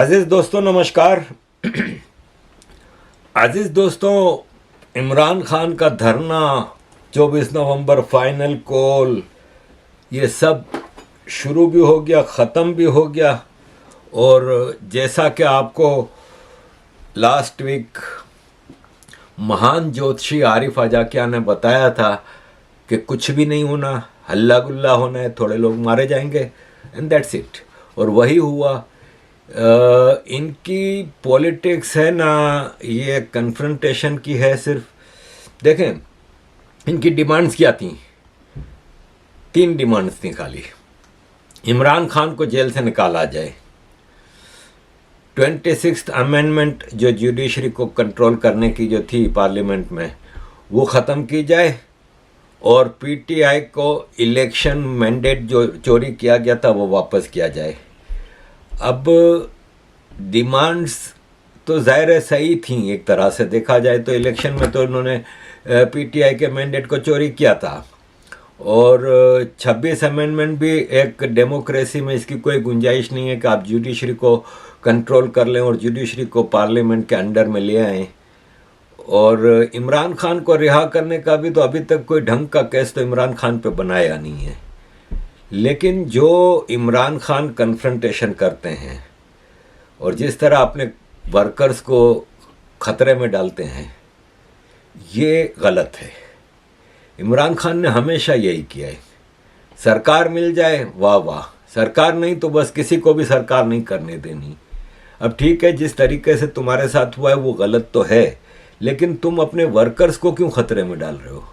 अजीज दोस्तों नमस्कार। अजीज दोस्तों, इमरान खान का धरना 24 नवंबर फाइनल कॉल, ये सब शुरू भी हो गया, ख़त्म भी हो गया। और जैसा कि आपको लास्ट वीक महान ज्योतिषी आरिफ आजाकिया ने बताया था कि कुछ भी नहीं होना, हल्ला गुल्ला होना है, थोड़े लोग मारे जाएंगे एंड दैट्स इट। और वही हुआ। इनकी पॉलिटिक्स है ना, ये कन्फ्रंटेशन की है सिर्फ। देखें, इनकी डिमांड्स क्या थी? 3 डिमांड्स थी खाली। इमरान खान को जेल से निकाला जाए, 26th अमेंडमेंट जो जुडिशरी को कंट्रोल करने की जो थी पार्लियामेंट में, वो ख़त्म की जाए, और पीटीआई को इलेक्शन मैंडेट जो चोरी किया गया था वो वापस किया जाए। अब डिमांड्स तो ज़ाहिर है सही थी, एक तरह से देखा जाए तो। इलेक्शन में तो इन्होंने पीटीआई के मैंडेट को चोरी किया था, और 26 अमेंडमेंट भी एक डेमोक्रेसी में इसकी कोई गुंजाइश नहीं है कि आप जुडिशरी को कंट्रोल कर लें और जुडिशरी को पार्लियामेंट के अंडर में ले आएँ। और इमरान खान को रिहा करने का भी तो अभी तक कोई ढंग का केस तो इमरान खान पे बनाया नहीं है। लेकिन जो इमरान खान कन्फ्रंटेशन करते हैं और जिस तरह अपने वर्कर्स को ख़तरे में डालते हैं, ये गलत है। इमरान खान ने हमेशा यही किया है। सरकार मिल जाए वाह वाह, सरकार नहीं तो बस किसी को भी सरकार नहीं करने देनी। अब ठीक है, जिस तरीके से तुम्हारे साथ हुआ है वो गलत तो है, लेकिन तुम अपने वर्कर्स को क्यों ख़तरे में डाल रहे हो?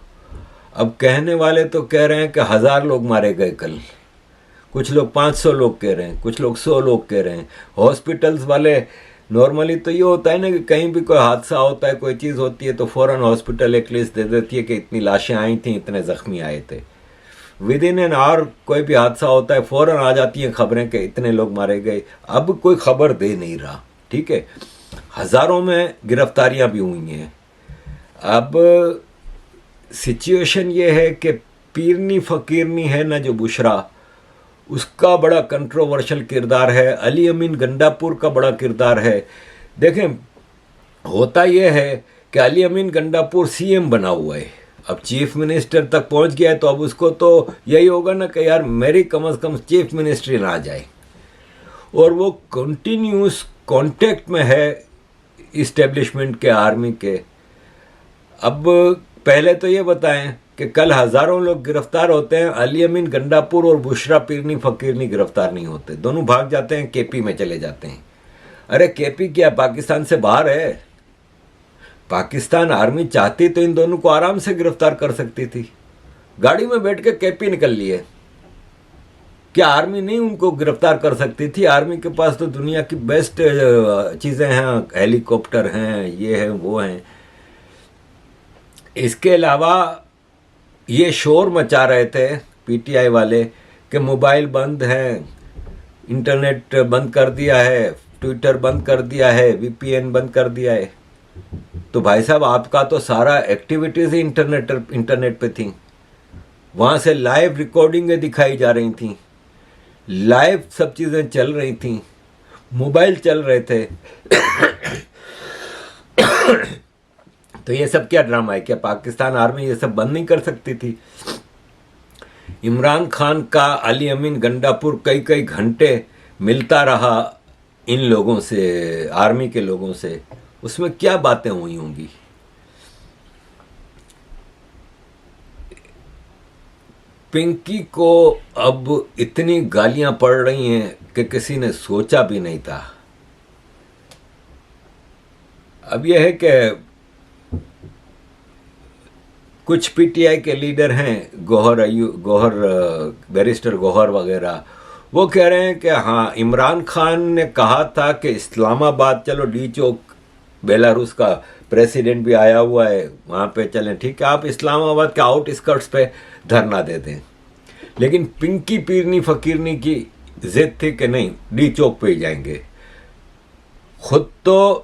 अब कहने वाले तो कह रहे हैं कि 1000 लोग मारे गए कल, कुछ लोग 500 लोग कह रहे हैं, कुछ लोग 100 लोग कह रहे हैं। हॉस्पिटल्स वाले, नॉर्मली तो ये होता है ना कि कहीं भी कोई हादसा होता है, कोई चीज़ होती है तो फ़ौरन हॉस्पिटल एक लिस्ट दे देती है कि इतनी लाशें आई थी, इतने ज़ख्मी आए थे। विद इन एन आवर कोई भी हादसा होता है, फ़ौरन आ जाती हैं खबरें कि इतने लोग मारे गए। अब कोई खबर दे नहीं रहा, ठीक है। हज़ारों में गिरफ्तारियां भी हुई हैं। अब सिचुएशन ये है कि पीरनी फ़कीरनी है ना जो बुशरा, उसका बड़ा कंट्रोवर्शियल किरदार है। अली अमीन गंडापुर का बड़ा किरदार है। देखें, होता यह है कि अली अमीन गंडापुर सीएम बना हुआ है, अब चीफ मिनिस्टर तक पहुंच गया है, तो अब उसको तो यही होगा ना कि यार मेरी कम से कम चीफ मिनिस्ट्री ना आ जाए। और वो कंटिन्यूस कांटेक्ट में है इस्टेब्लिशमेंट के, आर्मी के। अब पहले तो ये बताएं कि कल हज़ारों लोग गिरफ्तार होते हैं, अली अमीन गंडापुर और बुशरा पीरनी फ़कीरनी गिरफ्तार नहीं होते, दोनों भाग जाते हैं, केपी में चले जाते हैं। अरे केपी क्या पाकिस्तान से बाहर है? पाकिस्तान आर्मी चाहती तो इन दोनों को आराम से गिरफ्तार कर सकती थी। गाड़ी में बैठ के केपी निकल लिए। क्या आर्मी नहीं उनको गिरफ्तार कर सकती थी? आर्मी के पास तो दुनिया की बेस्ट चीज़ें हैं, हेलीकॉप्टर हैं, ये हैं वो हैं। इसके अलावा ये शोर मचा रहे थे पीटीआई वाले कि मोबाइल बंद हैं, इंटरनेट बंद कर दिया है, ट्विटर बंद कर दिया है, वीपीएन बंद कर दिया है। तो भाई साहब, आपका तो सारा एक्टिविटीज़ ही इंटरनेट पे थी। वहाँ से लाइव रिकॉर्डिंगें दिखाई जा रही थी, लाइव सब चीज़ें चल रही थी, मोबाइल चल रहे थे। तो ये सब क्या ड्रामा है? क्या पाकिस्तान आर्मी ये सब बंद नहीं कर सकती थी? इमरान खान का अली अमीन गंडापुर कई कई घंटे मिलता रहा इन लोगों से, आर्मी के लोगों से, उसमें क्या बातें हुई होंगी? पिंकी को अब इतनी गालियां पड़ रही हैं कि किसी ने सोचा भी नहीं था। अब यह है कि कुछ पीटीआई के लीडर हैं, गौहर बैरिस्टर गौहर वगैरह, वो कह रहे हैं कि हाँ, इमरान खान ने कहा था कि इस्लामाबाद चलो, डी चौक, बेलारूस का प्रेसिडेंट भी आया हुआ है, वहाँ पे चलें, ठीक है, आप इस्लामाबाद के आउटस्कर्ट्स पे धरना दे दें। लेकिन पिंकी पीरनी फ़कीरनी की जिद थी कि नहीं, डी चौक पे ही जाएंगे। खुद तो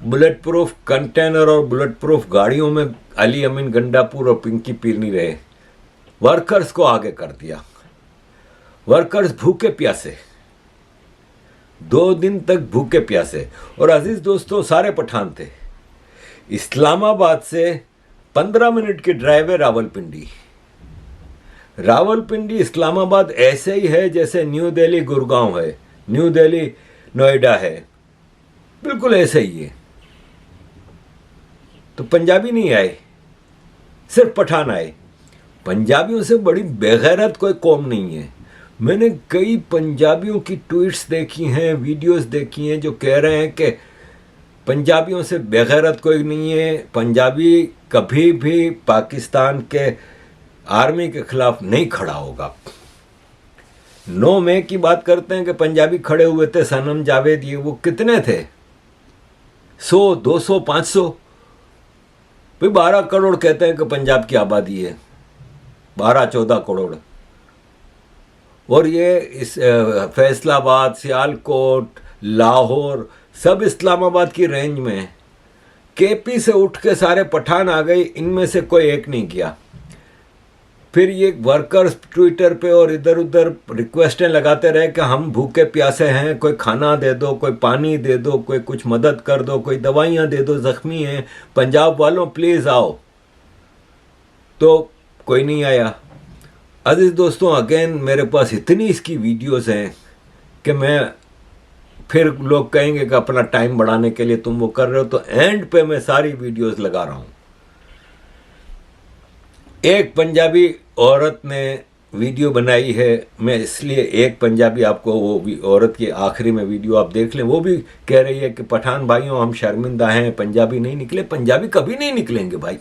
बुलेट प्रूफ कंटेनर और बुलेट प्रूफ गाड़ियों में अली अमीन गंडापुर और पिंकी पीरनी रहे, वर्कर्स को आगे कर दिया। वर्कर्स भूखे प्यासे, 2 दिन तक भूखे प्यासे। और अजीज दोस्तों, सारे पठान थे। इस्लामाबाद से 15 मिनट की ड्राइव है रावलपिंडी। रावलपिंडी इस्लामाबाद ऐसे ही है जैसे न्यू दिल्ली गुड़गांव है, न्यू दिल्ली नोएडा है, बिल्कुल ऐसे ही है। तो पंजाबी नहीं आए, सिर्फ पठान आए। पंजाबियों से बड़ी बेगैरत कोई कौम नहीं है। मैंने कई पंजाबियों की ट्वीट्स देखी हैं, वीडियोस देखी हैं जो कह रहे हैं कि पंजाबियों से बेगैरत कोई नहीं है, पंजाबी कभी भी पाकिस्तान के आर्मी के खिलाफ नहीं खड़ा होगा। 9 मई की बात करते हैं कि पंजाबी खड़े हुए थे, सनम जावेद, ये वो कितने थे, 100, 200, 500, भाई 12 करोड़ कहते हैं कि पंजाब की आबादी है, 12-14 करोड़। और ये इस फैसलाबाद, सियालकोट, लाहौर सब इस्लामाबाद की रेंज में है। केपी से उठ के सारे पठान आ गए, इनमें से कोई एक नहीं किया। फिर ये वर्कर्स ट्विटर पे और इधर उधर रिक्वेस्टें लगाते रहे कि हम भूखे प्यासे हैं, कोई खाना दे दो, कोई पानी दे दो, कोई कुछ मदद कर दो, कोई दवाइयाँ दे दो, ज़ख्मी हैं पंजाब वालों, प्लीज़ आओ। तो कोई नहीं आया। अजीज दोस्तों, अगेन मेरे पास इतनी इसकी वीडियोस हैं कि मैं, फिर लोग कहेंगे कि अपना टाइम बढ़ाने के लिए तुम वो कर रहे हो, तो एंड पे मैं सारी वीडियोस लगा रहा हूँ। एक पंजाबी औरत ने वीडियो बनाई है, मैं इसलिए एक पंजाबी आपको वो औरत की आखिरी में वीडियो आप देख लें। वो भी कह रही है कि पठान भाइयों हम शर्मिंदा हैं, पंजाबी नहीं निकले। पंजाबी कभी नहीं निकलेंगे भाई।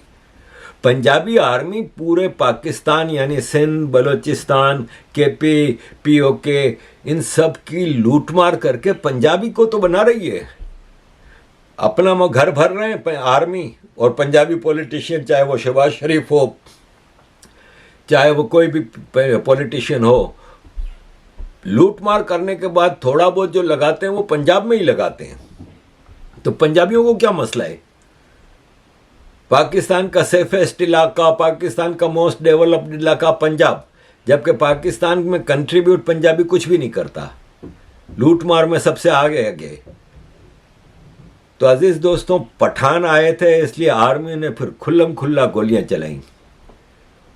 पंजाबी आर्मी पूरे पाकिस्तान यानी सिंध, बलोचिस्तान, केपी, पीओके, इन सब की लूटमार करके पंजाबी को तो बना रही है। अपना घर भर रहे हैं आर्मी और पंजाबी पॉलिटिशियन, चाहे वो शहबाज शरीफ हो, चाहे वो कोई भी पॉलिटिशियन हो, लूटमार करने के बाद थोड़ा बहुत जो लगाते हैं वो पंजाब में ही लगाते हैं। तो पंजाबियों को क्या मसला है? पाकिस्तान का सेफेस्ट इलाका, पाकिस्तान का मोस्ट डेवलप्ड इलाका पंजाब, जबकि पाकिस्तान में कंट्रीब्यूट पंजाबी कुछ भी नहीं करता, लूटमार में सबसे आगे आगे। तो अजीज दोस्तों, पठान आए थे इसलिए आर्मी ने फिर खुल्लम खुल्ला गोलियां चलाई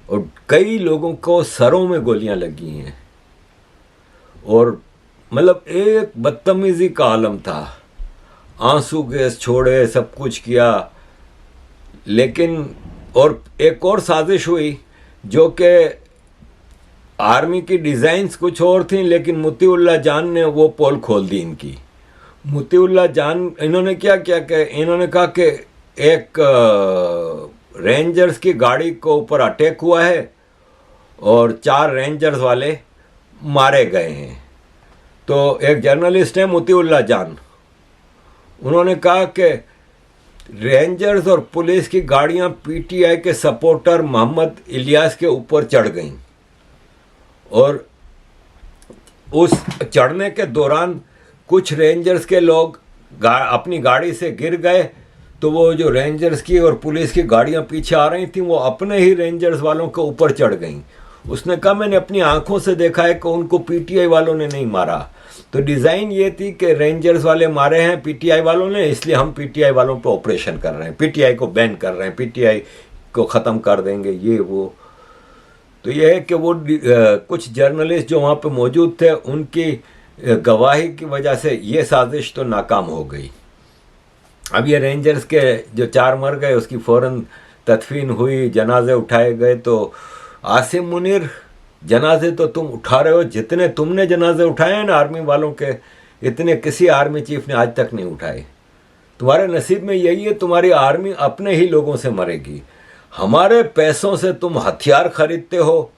और कई लोगों को सरों में गोलियां लगी हैं। और मतलब एक बदतमीजी का आलम था, आंसू गैस छोड़े, सब कुछ किया। लेकिन और एक और साजिश हुई जो कि आर्मी की डिज़ाइंस कुछ और थी, लेकिन मुतीउल्लाह जान ने वो पोल खोल दी इनकी। मुतीउल्लाह जान, इन्होंने क्या किया कि इन्होंने कहा कि एक रेंजर्स की गाड़ी को ऊपर अटैक हुआ है और 4 रेंजर्स वाले मारे गए हैं। तो एक जर्नलिस्ट है मुतीउल्लाह जान, उन्होंने कहा कि रेंजर्स और पुलिस की गाड़ियां पीटीआई के सपोर्टर मोहम्मद इलियास के ऊपर चढ़ गईं और उस चढ़ने के दौरान कुछ रेंजर्स के लोग अपनी गाड़ी से गिर गए। तो वो जो रेंजर्स की और पुलिस की गाड़ियां पीछे आ रही थी वो अपने ही रेंजर्स वालों के ऊपर चढ़ गईं। उसने कहा मैंने अपनी आंखों से देखा है कि उनको पीटीआई वालों ने नहीं मारा। तो डिज़ाइन ये थी कि रेंजर्स वाले मारे हैं पीटीआई वालों ने, इसलिए हम पीटीआई वालों पर ऑपरेशन कर रहे हैं, पीटीआई को बैन कर रहे हैं, पीटीआई को ख़त्म कर देंगे, ये वो। तो ये है कि वो कुछ जर्नलिस्ट जो वहाँ पे मौजूद थे उनकी गवाही की वजह से ये साजिश तो नाकाम हो गई। अब ये रेंजर्स के जो 4 मर गए उसकी फ़ौरन तदफीन हुई, जनाजे उठाए गए। तो आसिम मुनीर, जनाजे तो तुम उठा रहे हो, जितने तुमने जनाजे उठाए हैं ना आर्मी वालों के, इतने किसी आर्मी चीफ ने आज तक नहीं उठाए। तुम्हारे नसीब में यही है, तुम्हारी आर्मी अपने ही लोगों से मरेगी। हमारे पैसों से तुम हथियार खरीदते हो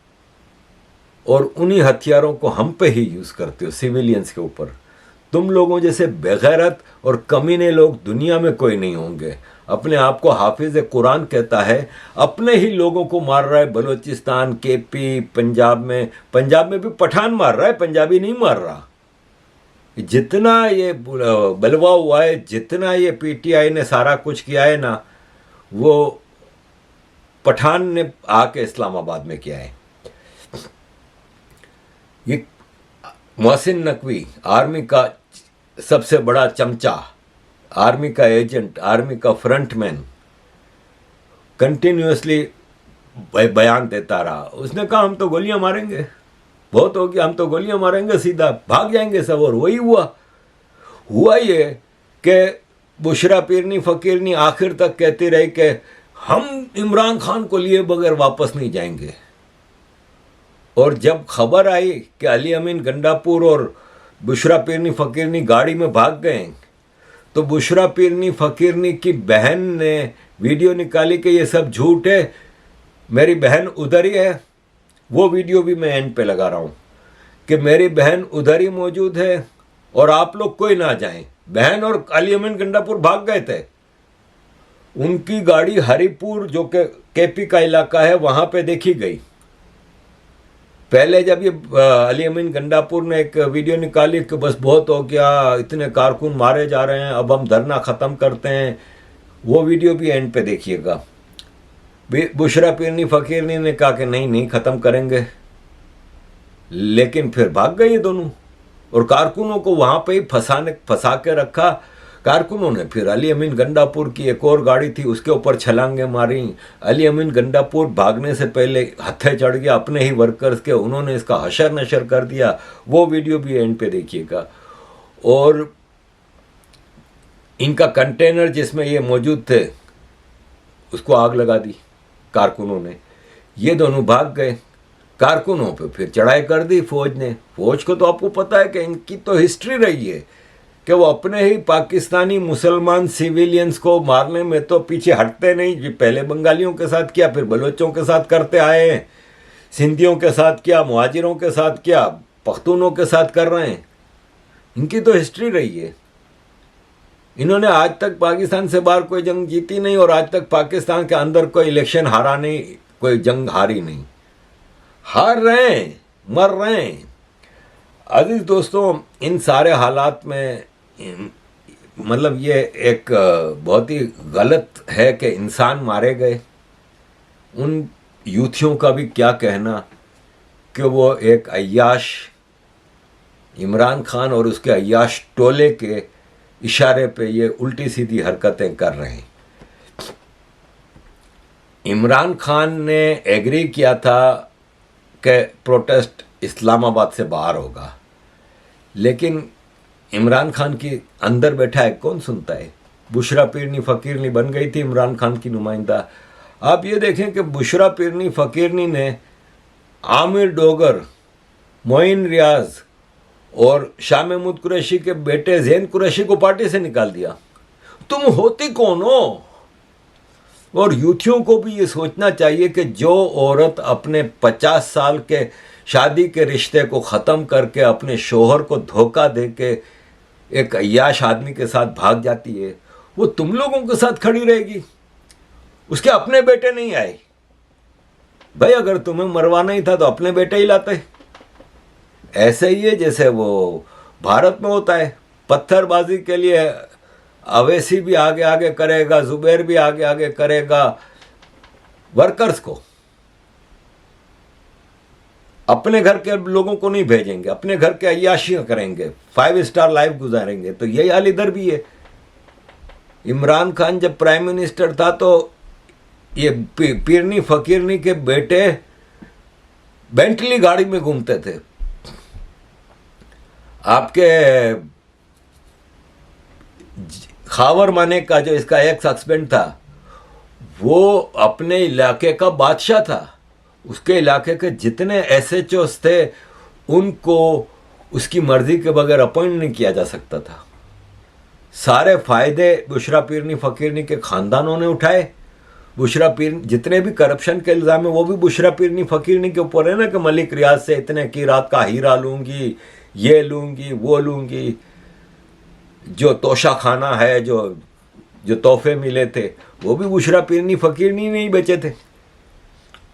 और उन्हीं हथियारों को हम पे ही यूज़ करते हो सिविलियंस के ऊपर। तुम लोगों जैसे बेगैरत और कमीने लोग दुनिया में कोई नहीं होंगे। अपने आप को हाफिज कुरान कहता है, अपने ही लोगों को मार रहा है। बलूचिस्तान, केपी, पंजाब में भी पठान मार रहा है, पंजाबी नहीं मार रहा। जितना ये बलवा हुआ है, जितना ये पीटीआई ने सारा कुछ किया है ना, वो पठान ने आके इस्लामाबाद में किया है। ये मोहसिन नकवी आर्मी का सबसे बड़ा चमचा, आर्मी का एजेंट, आर्मी का फ्रंटमैन कंटिन्यूअसली बयान देता रहा। उसने कहा हम तो गोलियां मारेंगे, बहुत हो गया, हम तो गोलियां मारेंगे, सीधा भाग जाएंगे सब। और वही हुआ ये कि बुशरा पीरनी फकीरनी आखिर तक कहती रही कि हम इमरान खान को लिए बगैर वापस नहीं जाएंगे। और जब खबर आई कि अली अमीन गंडापुर और बुशरा पीरनी फकीरनी गाड़ी में भाग गए, तो बुशरा पीरनी फकीरनी की बहन ने वीडियो निकाली कि ये सब झूठ है, मेरी बहन उधर ही है। वो वीडियो भी मैं एंड पे लगा रहा हूँ कि मेरी बहन उधर ही मौजूद है और आप लोग कोई ना जाएं। बहन और अली अमीन गंडापुर भाग गए थे। उनकी गाड़ी हरिपुर, जो कि केपी का इलाका है, वहाँ पे देखी गई। पहले जब ये अली अमीन गंडापुर ने एक वीडियो निकाली कि बस बहुत हो गया, इतने कारकुन मारे जा रहे हैं, अब हम धरना ख़त्म करते हैं, वो वीडियो भी एंड पे देखिएगा। बुशरा पीरनी फकीरनी ने कहा कि नहीं ख़त्म करेंगे, लेकिन फिर भाग गए ये दोनों और कारकुनों को वहाँ पे ही फंसा के रखा। कारकुनों ने फिर अली अमीन गंडापुर की एक और गाड़ी थी, उसके ऊपर छलांगे मारी। अली अमीन गंडापुर भागने से पहले हत्थे चढ़ गया अपने ही वर्कर्स के, उन्होंने इसका हशर नशर कर दिया। वो वीडियो भी एंड पे देखिएगा। और इनका कंटेनर जिसमें ये मौजूद थे, उसको आग लगा दी कारकुनों ने। ये दोनों भाग गए। कारकुनों पे फिर चढ़ाई कर दी फौज ने। फौज को तो आपको पता है कि इनकी तो हिस्ट्री रही है कि वो अपने ही पाकिस्तानी मुसलमान सिविलियंस को मारने में तो पीछे हटते नहीं। पहले बंगालियों के साथ किया, फिर बलोचों के साथ करते आए हैं, सिंधियों के साथ किया, मुहाजिरों के साथ किया, पख्तूनों के साथ कर रहे हैं। इनकी तो हिस्ट्री रही है। इन्होंने आज तक पाकिस्तान से बाहर कोई जंग जीती नहीं और आज तक पाकिस्तान के अंदर कोई इलेक्शन हारा नहीं, कोई जंग हारी नहीं। हार रहे हैं, मर रहे हैं। अजीज दोस्तों, इन सारे हालात में मतलब ये एक बहुत ही गलत है कि इंसान मारे गए। उन यूथियों का भी क्या कहना कि वो एक अय्याश इमरान खान और उसके अय्याश टोले के इशारे पे ये उल्टी सीधी हरकतें कर रहे हैं। इमरान खान ने एग्री किया था कि प्रोटेस्ट इस्लामाबाद से बाहर होगा, लेकिन इमरान खान की अंदर बैठा है कौन सुनता है। बुशरा पीरनी फकीरनी बन गई थी इमरान खान की नुमाइंदा। आप ये देखें कि बुशरा पीरनी फकीरनी ने आमिर डोगर, मोइन रियाज और शाह महमूद कुरैशी के बेटे जैन कुरैशी को पार्टी से निकाल दिया। तुम होती कौन हो? और यूथियों को भी ये सोचना चाहिए कि जो औरत अपने 50 साल के शादी के रिश्ते को ख़त्म करके अपने शोहर को धोखा दे के एक अय्याश आदमी के साथ भाग जाती है, वो तुम लोगों के साथ खड़ी रहेगी। उसके अपने बेटे नहीं आए। भाई अगर तुम्हें मरवाना ही था तो अपने बेटे ही लाते। ऐसे ही है जैसे वो भारत में होता है, पत्थरबाजी के लिए अवैसी भी आगे आगे करेगा, जुबैर भी आगे आगे करेगा, वर्कर्स को अपने घर के लोगों को नहीं भेजेंगे, अपने घर के अय्याशियां करेंगे, 5 स्टार लाइफ गुजारेंगे। तो यही हाल इधर भी है। इमरान खान जब प्राइम मिनिस्टर था तो ये पीरनी फकीरनी के बेटे बेंटली गाड़ी में घूमते थे। आपके खावर माने का जो इसका एक्स हस्बैंड था, वो अपने इलाके का बादशाह था। उसके इलाके के जितने एसएचओस थे उनको उसकी मर्जी के बगैर अपॉइंट नहीं किया जा सकता था। सारे फायदे बुशरा पीरनी फकीरनी के खानदानों ने उठाए। बुशरा पीर जितने भी करप्शन के इल्ज़ाम है वो भी बुशरा पीरनी फकीरनी के ऊपर है ना, कि मलिक रियाज से इतने की रात का हीरा लूँगी, ये लूँगी, वो लूँगी। जो तोशा खाना है, जो तोहफे मिले थे, वो भी बुशरा पीरनी फकीरनी ने ही बेचे थे।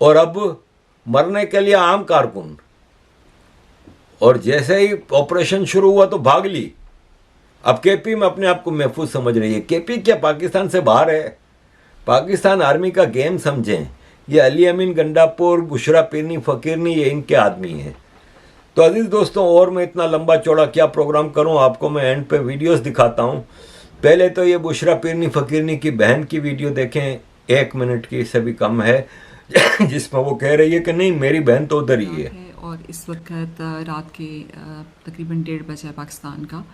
और अब मरने के लिए आम कारकुन। और जैसे ही ऑपरेशन शुरू हुआ तो भाग ली। अब केपी में अपने आप को महफूज समझ रही है। केपी क्या पाकिस्तान से बाहर है? पाकिस्तान आर्मी का गेम समझें। ये अली अमीन गंडापुर, बुशरा पीरनी फकीरनी, ये इनके आदमी हैं। तो अजीज दोस्तों, और मैं इतना लंबा चौड़ा क्या प्रोग्राम करूं, आपको मैं एंड पे वीडियोस दिखाता हूं। पहले तो ये बुशरा पीरनी फकीरनी की बहन की वीडियो देखें, 1 मिनट की से भी कम है, जिसमें वो कह रही है कि नहीं मेरी बहन तो उधर ही है। और इस वक्त रात के तकरीबन 1:30 बजे पाकिस्तान का।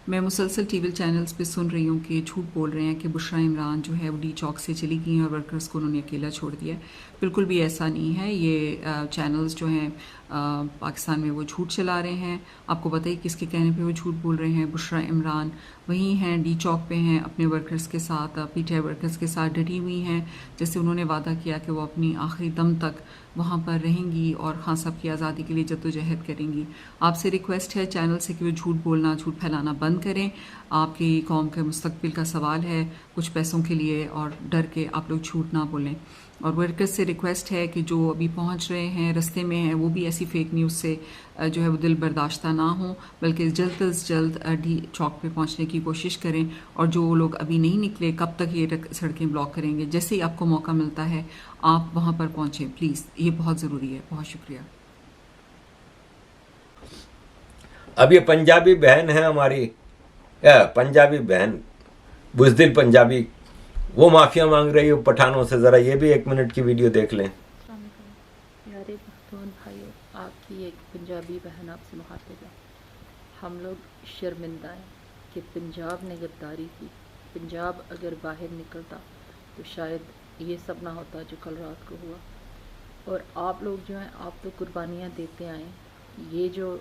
मैं मुसलसल टीवी चैनल्स पे सुन रही हूँ कि झूठ बोल रहे हैं कि बुशरा इमरान जो है वो डी चौक से चली गई हैं और वर्कर्स को उन्होंने अकेला छोड़ दिया है। बिल्कुल भी ऐसा नहीं है। ये चैनल्स जो हैं पाकिस्तान में वो झूठ चला रहे हैं। आपको पता ही किसके कहने पे वो झूठ बोल रहे हैं। बुशरा इमरान वहीं हैं, डी चौक पे हैं, अपने वर्कर्स के साथ, पीटीआई वर्कर्स के साथ डटी हुई हैं। जैसे उन्होंने वादा किया कि वो अपनी आखिरी दम तक वहाँ पर रहेंगी और खान साहब की आज़ादी के लिए जद्दोजहद करेंगी। आपसे रिक्वेस्ट है चैनल से कि वो झूठ बोलना, झूठ फैलाना बंद करें। आपकी कौम के मुस्तकबिल का सवाल है, कुछ पैसों के लिए और डर के आप लोग झूठ ना बोलें। और वर्कर्स से रिक्वेस्ट है कि जो अभी पहुंच रहे हैं, रास्ते में हैं, वो भी ऐसी फेक न्यूज़ से जो है वो दिल बर्दाश्ता ना हो, बल्कि जल्द से जल्द डी चौक पे पहुंचने की कोशिश करें। और जो लोग अभी नहीं निकले, कब तक ये सड़कें ब्लॉक करेंगे? जैसे ही आपको मौका मिलता है आप वहां पर पहुंचें प्लीज़, ये बहुत ज़रूरी है। बहुत शुक्रिया। अब ये पंजाबी बहन है हमारी, पंजाबी बहन बुजदिल पंजाबी, वो माफिया मांग रही है पठानों से। जरा ये भी 1 मिनट की वीडियो देख लें। प्यारे बहन भाइयों, आपकी एक पंजाबी बहन आपसे मुखातिब है। हम लोग शर्मिंदा हैं कि पंजाब ने गद्दारी की। पंजाब अगर बाहर निकलता तो शायद ये सब ना होता जो कल रात को हुआ। और आप लोग जो हैं, आप तो कुर्बानियाँ देते आए। ये जो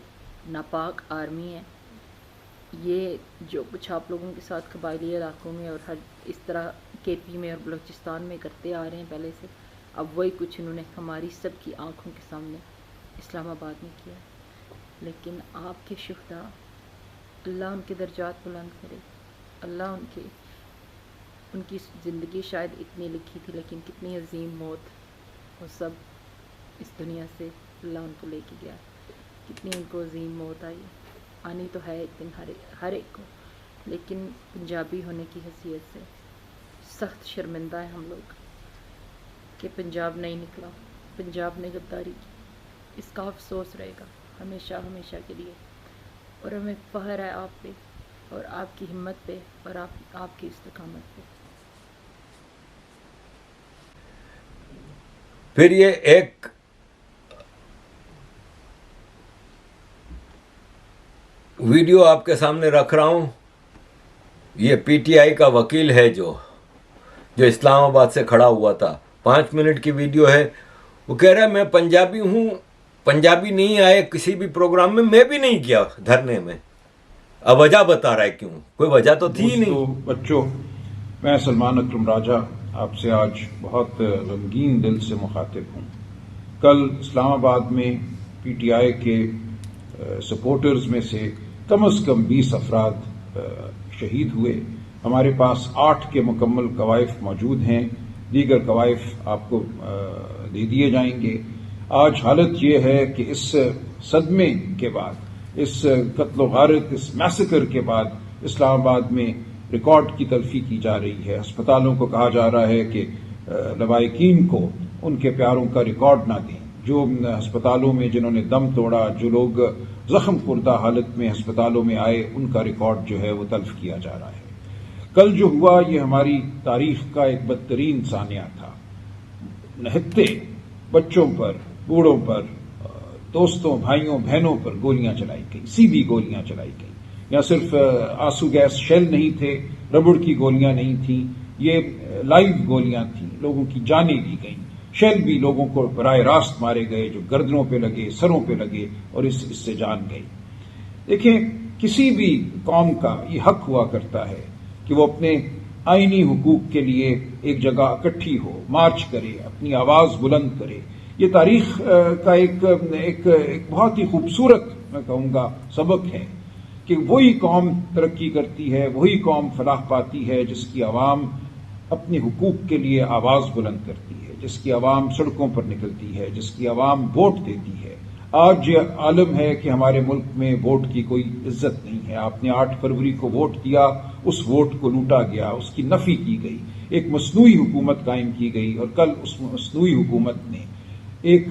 नापाक आर्मी है, ये जो कुछ आप लोगों के साथ कबायली इलाकों में और हर इस तरह केपी में और बलूचिस्तान में करते आ रहे हैं पहले से, अब वही कुछ इन्होंने हमारी सब की आंखों के सामने इस्लामाबाद में किया। लेकिन आपके शुहदा, अल्लाह उनके दर्जात बुलंद करे। अल्लाह उनकी ज़िंदगी शायद इतनी लिखी थी, लेकिन कितनी अजीम मौत, वो सब इस दुनिया से अल्लाह उनको लेके गया। कितनी उनको अजीम मौत आई, आनी तो है एक दिन हर एक को। लेकिन पंजाबी होने की हैसियत से सख्त शर्मिंदा है हम लोग कि पंजाब नहीं निकला, पंजाब ने गद्दारी की। इसका अफसोस रहेगा हमेशा हमेशा के लिए। और हमें फ़ख्र है आप पे और आपकी हिम्मत पे और आपकी इस्तकामत पे। फिर ये एक वीडियो आपके सामने रख रहा हूं। ये पीटीआई का वकील है जो इस्लामाबाद से खड़ा हुआ था। 5 मिनट की वीडियो है। वो कह रहा है मैं पंजाबी हूं, पंजाबी नहीं आए किसी भी प्रोग्राम में, मैं भी नहीं किया धरने में। अब वजह बता रहा है क्यों, कोई वजह तो थी नहीं। बच्चों, मैं सलमान अकरम राजा आपसे आज बहुत गमगीन दिल से मुखातिब हूं। कल इस्लामाबाद में पीटीआई के सपोर्टर्स में से कम 20 अफराद शहीद हुए। हमारे पास 8 के मुकम्मल कवायफ मौजूद हैं, दीगर कवायफ आपको दे दिए जाएंगे। आज हालत ये है कि इस सदमे के बाद, इस कत्ल गारत, इस मैसेकर के बाद इस्लामाबाद में रिकॉर्ड की तलफी की जा रही है। अस्पतालों को कहा जा रहा है कि लवाहिकीन को उनके प्यारों का रिकॉर्ड ना दें। जो अस्पतालों में जिन्होंने दम तोड़ा, जो लोग जख्म खुर्दा हालत में अस्पतालों में आए, उनका रिकॉर्ड जो है वो तल्फ किया जा रहा है। कल जो हुआ ये हमारी तारीख का एक बदतरीन सानिया था। निहत्ते बच्चों पर, बूढ़ों पर, दोस्तों, भाइयों, बहनों पर गोलियां चलाई गई, सीधी गोलियां चलाई गई। या सिर्फ आंसू गैस शेल नहीं थे, रबड़ की गोलियां नहीं थी, ये लाइव गोलियां थी। लोगों की जानें ली गई। शेल भी लोगों को बराह रास्त मारे गए, जो गर्दनों पे लगे, सरों पे लगे और इससे जान गई। देखें, किसी भी कौम का ये हक हुआ करता है कि वो अपने आईनी हुकूक के लिए एक जगह इकट्ठी हो, मार्च करे, अपनी आवाज बुलंद करे। ये तारीख का एक बहुत ही खूबसूरत, मैं कहूँगा, सबक है कि वही कौम तरक्की करती है, वही कौम फलाह पाती है जिसकी आवाम अपने हुकूक के लिए आवाज बुलंद करती है, जिसकी आवाम सड़कों पर निकलती है, जिसकी आवाम वोट देती है। आज ये आलम है कि हमारे मुल्क में वोट की कोई इज्जत नहीं है। आपने 8 फरवरी को वोट दिया, उस वोट को लूटा गया, उसकी नफी की गई, एक मसनूई हुकूमत कायम की गई। और कल उस मसनूई हुकूमत ने एक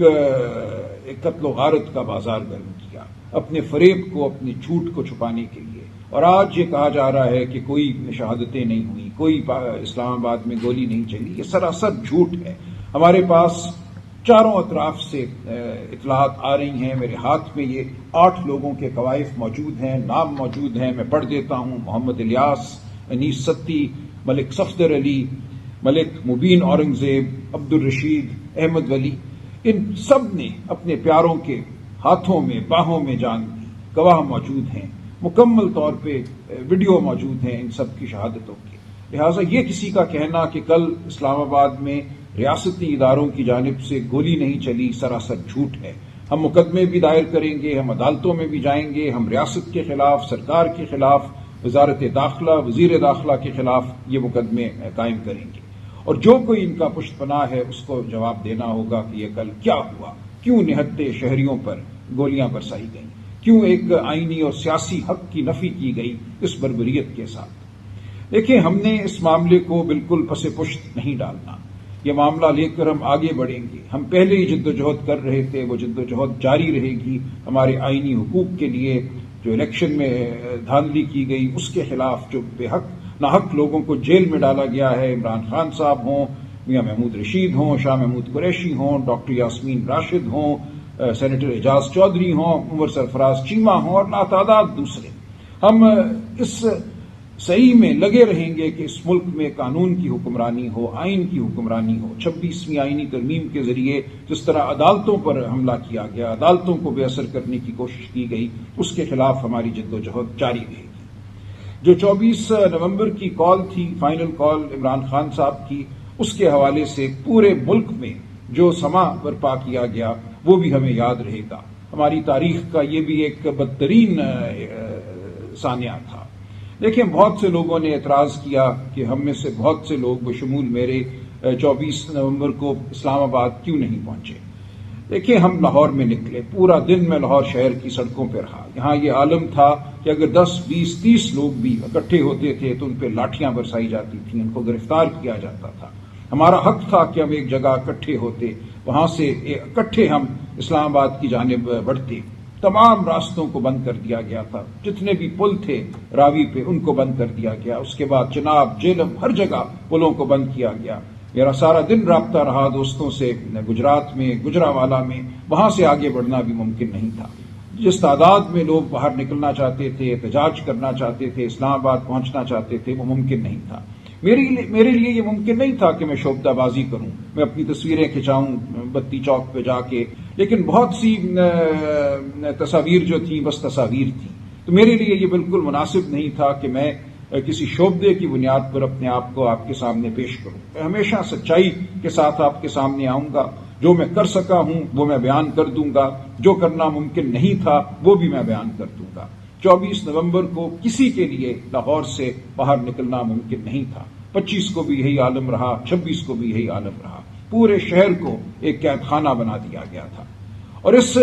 एक कत्ल गारत का बाजार गर्म किया, अपने फरेब को, अपने झूठ को छुपाने के लिए। और आज ये कहा जा रहा है कि कोई शहादतें नहीं हुई, कोई इस्लामाबाद में गोली नहीं चली, ये सरासर झूठ है। हमारे पास चारों अतराफ से इतलात आ रही हैं। मेरे हाथ में ये 8 लोगों के कवायफ मौजूद हैं, नाम मौजूद हैं, मैं पढ़ देता हूं। मोहम्मद इलियास, अनीस सत्ती, मलिक सफदर अली, मलिक मुबीन औरंगजेब, अब्दुल रशीद, अहमद वली, इन सब ने अपने प्यारों के हाथों में, बाहों में जान दी। गवाह मौजूद हैं, मुकम्मल तौर पे वीडियो मौजूद हैं इन सब की शहादतों की। लिहाजा ये किसी का कहना कि कल इस्लामाबाद में रियासती इदारों की जानिब से गोली नहीं चली, सरासर झूठ है। हम मुकदमे भी दायर करेंगे, हम अदालतों में भी जाएंगे, हम रियासत के खिलाफ, सरकार के खिलाफ, वजारत दाखिला, वजीर दाखिला के खिलाफ ये मुकदमे कायम करेंगे। और जो कोई इनका पुष्टपनाह है उसको जवाब देना होगा कि यह कल क्या हुआ, क्यों निहत्ते शहरियों पर गोलियां बरसाई गईं, क्यों एक आईनी और सियासी हक की नफी की गई इस बर्बरियत के साथ। देखिए, हमने इस मामले को बिल्कुल पसे पुश्त नहीं डालना। ये मामला लेकर हम आगे बढ़ेंगे। हम पहले ही जिद्दोजहद कर रहे थे, वो जिद्दोजहद जारी रहेगी। हमारे आईनी हुकूक के लिए जो इलेक्शन में धांधली की गई उसके खिलाफ, जो बेहक नाहक लोगों को जेल में डाला गया है, इमरान खान साहब हों, मियां महमूद रशीद हों, शाह महमूद कुरैशी हों, डॉक्टर यास्मीन राशिद हों, सेनेटर एजाज चौधरी हों, उमर सरफराज चीमा हों और लातादाद दूसरे, हम इस सही में लगे रहेंगे कि इस मुल्क में कानून की हुक्मरानी हो, आइन की हुक्मरानी हो। 26वीं आईनी तरमीम के जरिए जिस तरह अदालतों पर हमला किया गया, अदालतों को बेअसर करने की कोशिश की गई, उसके खिलाफ हमारी जद्दोजहद जारी रहेगी। जो 24 नवंबर की कॉल थी, फाइनल कॉल इमरान खान साहब की, उसके हवाले से पूरे मुल्क में जो समा बर्पा किया गया वो भी हमें याद रहेगा। हमारी तारीख का ये भी एक बदतरीन सानिया था। देखिए, बहुत से लोगों ने एतराज किया कि हम में से बहुत से लोग बशमूल मेरे 24 नवंबर को इस्लामाबाद क्यों नहीं पहुंचे। देखिए, हम लाहौर में निकले, पूरा दिन मैं लाहौर शहर की सड़कों पर रहा। यहां ये आलम था कि अगर 10, 20, 30 लोग भी इकट्ठे होते थे तो उन पर लाठियां बरसाई जाती थी, उनको गिरफ्तार किया जाता था। हमारा हक था कि हम एक जगह इकट्ठे होते, वहां से इकट्ठे हम इस्लामाबाद की जानिब बढ़ते। तमाम रास्तों को बंद कर दिया गया था, जितने भी पुल थे रावी पे उनको बंद कर दिया गया। उसके बाद चिनाब, जेलम, हर जगह पुलों को बंद किया गया। मेरा सारा दिन राब्ता रहा दोस्तों से गुजरात में, गुजरावाला में, वहां से आगे बढ़ना भी मुमकिन नहीं था। जिस तादाद में लोग बाहर निकलना चाहते थे, एहतजाज करना चाहते थे, इस्लामाबाद पहुंचना चाहते थे, वो मुमकिन नहीं था। मेरे लिए ये मुमकिन नहीं था कि मैं शोबदाबाजी करूं, मैं अपनी तस्वीरें खिंचाऊं बत्ती चौक पे जाके, लेकिन बहुत सी तस्वीर जो थी बस तस्वीर थी। तो मेरे लिए ये बिल्कुल मुनासिब नहीं था कि मैं किसी शोबदे की बुनियाद पर अपने आप को आपके सामने पेश करूं। मैं हमेशा सच्चाई के साथ आपके सामने आऊंगा। जो मैं कर सका हूं वो मैं बयान कर दूंगा, जो करना मुमकिन नहीं था वो भी मैं बयान कर दूंगा। 24 नवंबर को किसी के लिए लाहौर से बाहर निकलना मुमकिन नहीं था। 25 को भी यही आलम रहा, 26 को भी यही आलम रहा। पूरे शहर को एक कैदखाना बना दिया गया था। और इस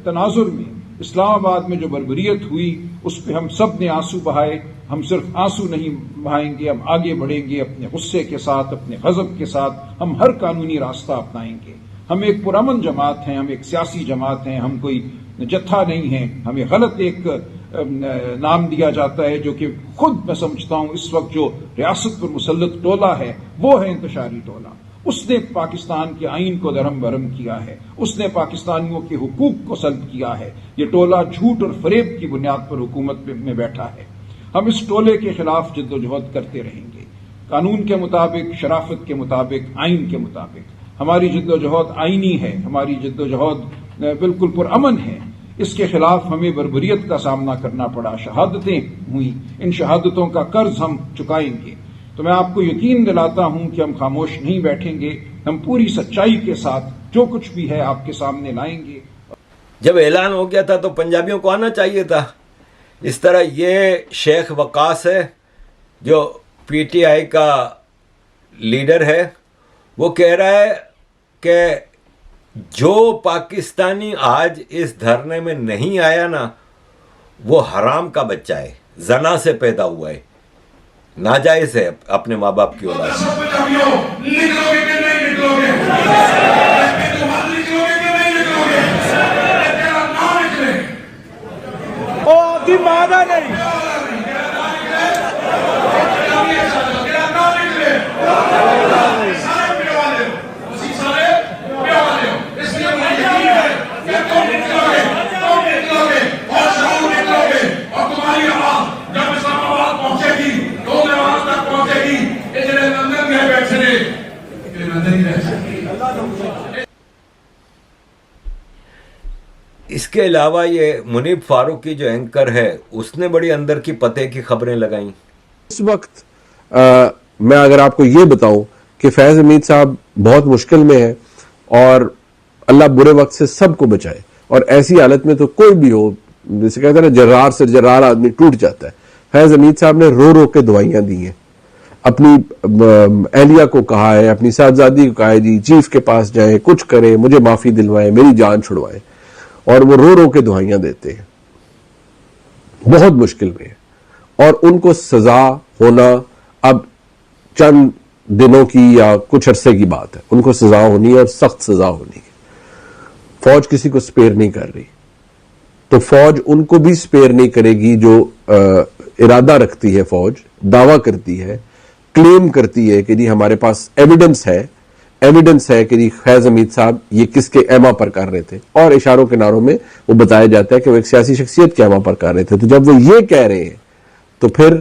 तनाजुर में इस्लामाबाद में जो बर्बरियत हुई उस पर हम सब ने आंसू बहाए। हम सिर्फ आंसू नहीं बहाएंगे, हम आगे बढ़ेंगे अपने गुस्से के साथ, अपने गजब के साथ। हम हर कानूनी रास्ता अपनाएंगे। हम एक पुरअमन जमात हैं, हम एक सियासी जमात हैं, हम कोई जत्था नहीं है। हमें गलत एक नाम दिया जाता है जो कि खुद मैं समझता हूं इस वक्त जो रियासत पर मुसल्लत टोला है वो है इंतशारी टोला। उसने पाकिस्तान के आइन को दरम बरम किया है, उसने पाकिस्तानियों के हुकूक को सल्ब किया है। ये टोला झूठ और फरेब की बुनियाद पर हुकूमत में बैठा है। हम इस टोले के खिलाफ जद्दोजहद करते रहेंगे, कानून के मुताबिक, शराफत के मुताबिक, आइन के मुताबिक। हमारी जद्दोजहद आइनी है, हमारी जद्दोजहद बिल्कुल पुरअमन है। इसके खिलाफ हमें बर्बरियत का सामना करना पड़ा, शहादतें हुई, इन शहादतों का कर्ज हम चुकाएंगे। तो मैं आपको यकीन दिलाता हूं कि हम खामोश नहीं बैठेंगे। हम पूरी सच्चाई के साथ जो कुछ भी है आपके सामने लाएंगे। जब ऐलान हो गया था तो पंजाबियों को आना चाहिए था। इस तरह ये शेख वकास है जो पीटीआई का लीडर है, वो कह रहा है कि जो पाकिस्तानी आज इस धरने में नहीं आया ना, वो हराम का बच्चा है, जना से पैदा हुआ है, नाजायज है अपने माँ बाप की औलाद। निकलोगे कि नहीं निकलोगे? मोदी माना नहीं। इसके अलावा ये मुनीब फारूकी जो एंकर है उसने बड़ी अंदर की पते की खबरें लगाई। इस वक्त मैं अगर आपको ये बताऊं कि फैज हमीद साहब बहुत मुश्किल में है और अल्लाह बुरे वक्त से सबको बचाए, और ऐसी हालत में तो कोई भी हो, जैसे कहते हैं ना जर्रार से जर्रार आदमी टूट जाता है। फैज हमीद साहब ने रो रो के दवाइयां दी हैं, अपनी एहलिया को कहा है, अपनी साहबजादी को कहा है जी चीफ के पास जाएं, कुछ करें, मुझे माफी दिलवाएं, मेरी जान छुड़वाएं, और वो रो रो के दवाइयां देते हैं, बहुत मुश्किल में है। और उनको सजा होना अब चंद दिनों की या कुछ अरसे की बात है, उनको सजा होनी है और सख्त सजा होनी है। फौज किसी को स्पेयर नहीं कर रही, तो फौज उनको भी स्पेयर नहीं करेगी जो इरादा रखती है, फौज दावा करती है, क्लेम करती है कि जी हमारे पास एविडेंस है कि जी फैज हमीद साहब ये किसके एमा पर कर रहे थे, और इशारों किनारों में वो बताया जाता है कि वो एक सियासी शख्सियत के एमा पर कर रहे थे। तो जब वो ये कह रहे हैं तो फिर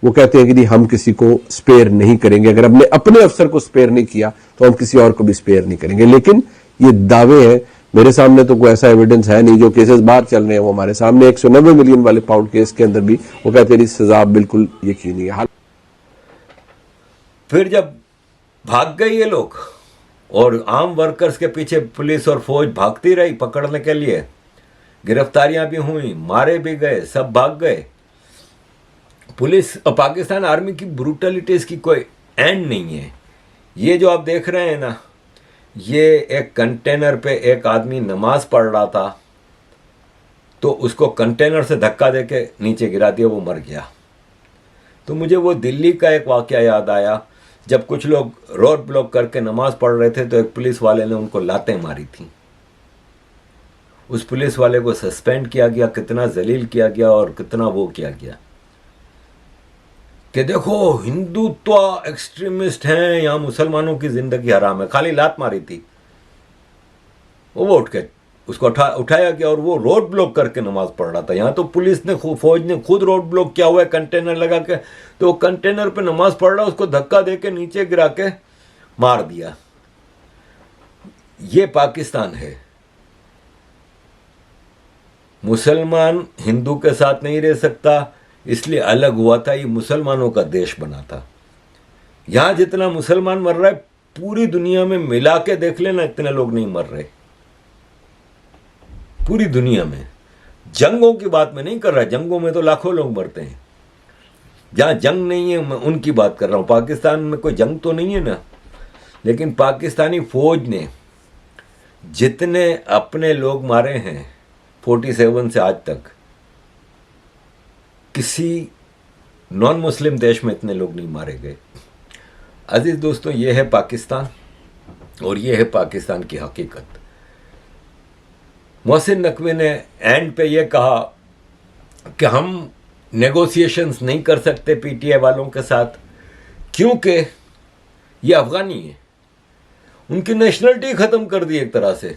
वो कहते हैं कि जी हम किसी को स्पेयर नहीं करेंगे, अगर हमने अपने अफसर को स्पेयर नहीं किया तो हम किसी और को भी स्पेयर नहीं करेंगे। लेकिन ये दावे हैं, मेरे सामने तो कोई ऐसा एविडेंस है नहीं। जो केसेस बाहर चल रहे हैं वो हमारे सामने 190 मिलियन वाले पाउंड केस के अंदर भी वो कहते हैं सजा बिल्कुल यकीनी है। फिर जब भाग गए ये लोग और आम वर्कर्स के पीछे पुलिस और फौज भागती रही पकड़ने के लिए, गिरफ्तारियां भी हुई, मारे भी गए, सब भाग गए। पुलिस और पाकिस्तान आर्मी की ब्रूटलिटीज की कोई एंड नहीं है। ये जो आप देख रहे हैं ना, ये एक कंटेनर पे एक आदमी नमाज पढ़ रहा था तो उसको कंटेनर से धक्का देके नीचे गिरा दिया, वो मर गया। तो मुझे वो दिल्ली का एक वाकया याद आया, जब कुछ लोग रोड ब्लॉक करके नमाज पढ़ रहे थे तो एक पुलिस वाले ने उनको लातें मारी थी। उस पुलिस वाले को सस्पेंड किया गया, कितना जलील किया गया और कितना वो किया गया कि देखो हिंदुत्व एक्सट्रीमिस्ट हैं, यहाँ मुसलमानों की जिंदगी हराम है। खाली लात मारी थी, वो उठ के उसको उठाया गया और वो रोड ब्लॉक करके नमाज पढ़ रहा था। यहाँ तो पुलिस ने फौज ने खुद रोड ब्लॉक किया हुआ है कंटेनर लगा के, तो कंटेनर पे नमाज पढ़ रहा, उसको धक्का देके नीचे गिरा के मार दिया। ये पाकिस्तान है। मुसलमान हिंदू के साथ नहीं रह सकता, इसलिए अलग हुआ था, ये मुसलमानों का देश बना था। यहां जितना मुसलमान मर रहा है पूरी दुनिया में मिला के देख लेना, इतने लोग नहीं मर रहे पूरी दुनिया में। जंगों की बात मैं नहीं कर रहा, जंगों में तो लाखों लोग मरते हैं। जहां जंग नहीं है मैं उनकी बात कर रहा हूं। पाकिस्तान में कोई जंग तो नहीं है ना, लेकिन पाकिस्तानी फौज ने जितने अपने लोग मारे हैं 47 से आज तक, किसी नॉन मुस्लिम देश में इतने लोग नहीं मारे गए। अजीज दोस्तों, ये है पाकिस्तान और ये है पाकिस्तान की हकीकत। मोहसिन नकवी ने एंड पे ये कहा कि हम नेगोशिएशंस नहीं कर सकते पीटीआई वालों के साथ क्योंकि ये अफगानी है। उनकी नेशनलिटी खत्म कर दी एक तरह से,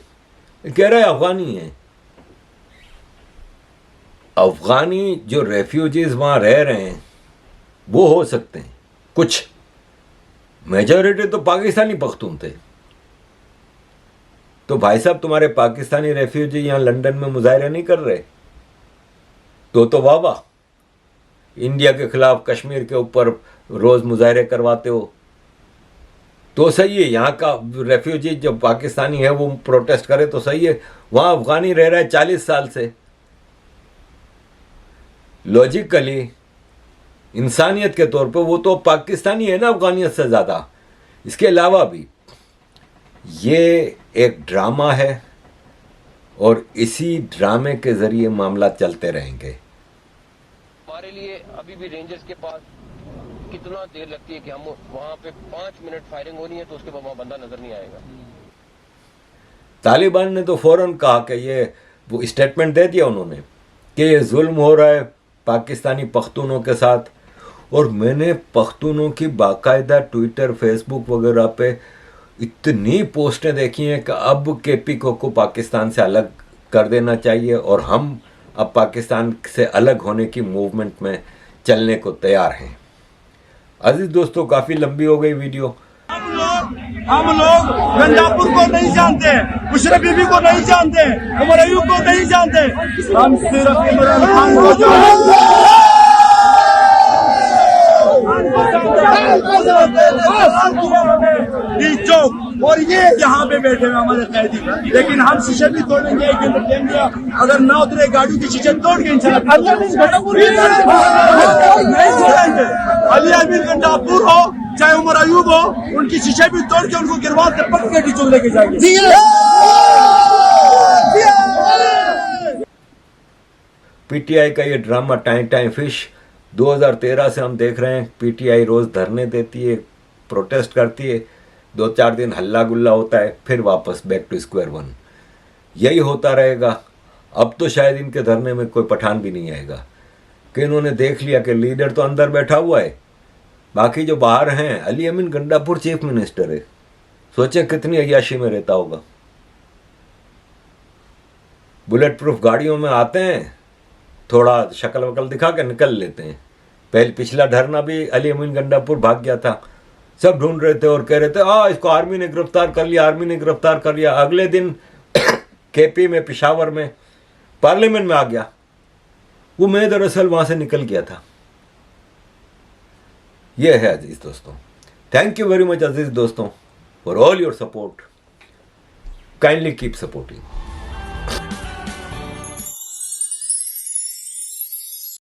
कह रहा है अफगानी है। अफगानी जो रेफ्यूजीज वहां रह रहे हैं वो हो सकते हैं, कुछ मेजॉरिटी तो पाकिस्तानी पख्तून थे। तो भाई साहब, तुम्हारे पाकिस्तानी रेफ्यूजी यहां लंदन में मुजाहरे नहीं कर रहे तो वाह वाह। इंडिया के खिलाफ कश्मीर के ऊपर रोज मुजाहरे करवाते हो तो सही है। यहाँ का रेफ्यूजी जो पाकिस्तानी है वो प्रोटेस्ट करे तो सही है। वहां अफगानी रह रहा है 40 साल से। लॉजिकली इंसानियत के तौर पे वो तो पाकिस्तानी है ना अफगानियत से ज़्यादा। इसके अलावा भी ये एक ड्रामा है और इसी ड्रामे के ज़रिए मामला चलते रहेंगे। हमारे लिए अभी भी रेंजर्स के पास कितना देर लगती है कि हम वहां पे 5 मिनट फायरिंग होनी है तो उसके बाद वहां बंदा नजर नहीं आएगा। तालिबान ने तो फौरन कहा कि ये वो स्टेटमेंट दे दिया उन्होंने कि ये जुल्म हो रहा है पाकिस्तानी पख्तूनों के साथ। और मैंने पख्तूनों की बाकायदा ट्विटर फेसबुक वगैरह पे इतनी पोस्टें देखी हैं कि अब केपी को पाकिस्तान से अलग कर देना चाहिए और हम अब पाकिस्तान से अलग होने की मूवमेंट में चलने को तैयार हैं। अजीज दोस्तों, काफ़ी लंबी हो गई वीडियो। हम लोग गंडापुर को नहीं जानते, मुशर्रफ बीबी को नहीं जानते, उमर अयूब को नहीं जानते, हम सिर्फ इमरान खान को जानते हैं। चौक और ये यहाँ पे बैठे हुए हमारे कैदी, लेकिन हम शीशे भी तोड़ेंगे, एक दिन देंगे। अगर ना उतरे गाड़ी की शीशे तोड़ के इंशाल्लाह नहीं छोड़ेंगे। अली अमीर गंडापुर हो चाहे उमर अयूब हो, उनकी शीशे भी तोड़ के उनको गिरवा के पक के टीचर लेके जाएंगे। पीटीआई का ये ड्रामा टाइम टाइम फिश 2013 से हम देख रहे हैं। पीटीआई रोज धरने देती है, प्रोटेस्ट करती है, 2-4 दिन हल्ला गुल्ला होता है, फिर वापस बैक टू स्क्वायर वन। यही होता रहेगा। अब तो शायद इनके धरने में कोई पठान भी नहीं आएगा कि इन्होंने देख लिया कि लीडर तो अंदर बैठा हुआ है, बाकी जो बाहर हैं। अली अमीन गंडापुर चीफ मिनिस्टर है, सोचें कितनी अय्याशी में रहता होगा। बुलेट प्रूफ गाड़ियों में आते हैं, थोड़ा शक्ल वकल दिखा के निकल लेते हैं। पहले पिछला धरना भी अली अमीन गंडापुर भाग गया था, सब ढूंढ रहे थे और कह रहे थे इसको आर्मी ने गिरफ्तार कर लिया, आर्मी ने गिरफ्तार कर लिया। अगले दिन केपी में, पिशावर में, पार्लियामेंट में आ गया। वो मैं दरअसल वहां से निकल गया था। ये है अजीज दोस्तों। थैंक यू वेरी मच अजीज दोस्तों for all your support. Kindly keep supporting.